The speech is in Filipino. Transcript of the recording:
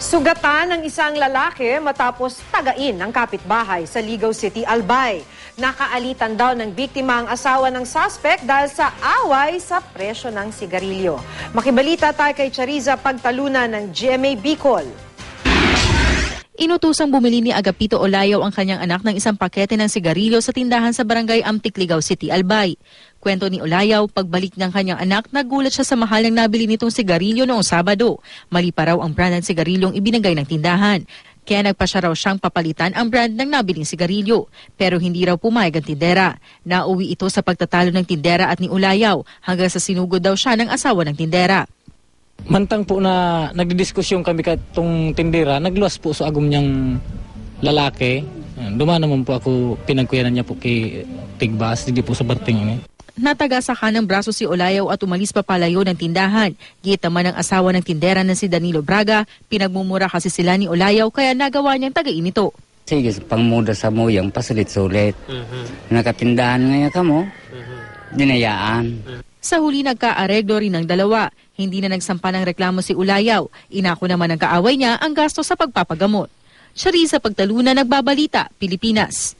Sugatan ng isang lalaki matapos tagain ng kapitbahay sa Ligaw City, Albay. Nakaalitan daw ng biktima ang asawa ng suspect dahil sa away sa presyo ng sigarilyo. Makibalita tayo kay Chariza Pagtalunan ng GMA Bicol. Inutusang bumili ni Agapito Olayaw ang kanyang anak ng isang pakete ng sigarilyo sa tindahan sa Barangay Amtik, Ligaw City, Albay. Kwento ni Olayaw, pagbalik ng kanyang anak, nagulat siya sa mahal ng nabili nitong sigarilyo noong Sabado. Mali pa raw ang brand ng sigarilyong ibinigay ng tindahan. Kaya nagpasya raw siyang papalitan ang brand ng nabiling sigarilyo. Pero hindi raw pumayag ang tindera. Nauwi ito sa pagtatalo ng tindera at ni Olayaw hanggang sa sinugod daw siya ng asawa ng tindera. Mantang po na nagdidiskusyon kami katong tindera, nagluwas po sa agom niyang lalaki. Duma naman po ako, pinagkuyanan niya po kay Tigbas, hindi po sa barting ini. Natagasakan ng braso si Olayaw at umalis papalayo ng tindahan. Gita man ang asawa ng tindera na si Danilo Braga, pinagmumura kasi sila ni Olayaw kaya nagawa niyang tagain ito. Sige, pangmuda sa muyang, pasulit-sulit. Nakatindahan ngayon ka mo, dinayaan. Sa huli nagkaareglo rin ng dalawa. Hindi na nagsampa ng reklamo si Olayaw. Inako naman ng kaaway niya ang gasto sa pagpapagamot. Chariza Pagtalunan, Nagbabalita, Pilipinas.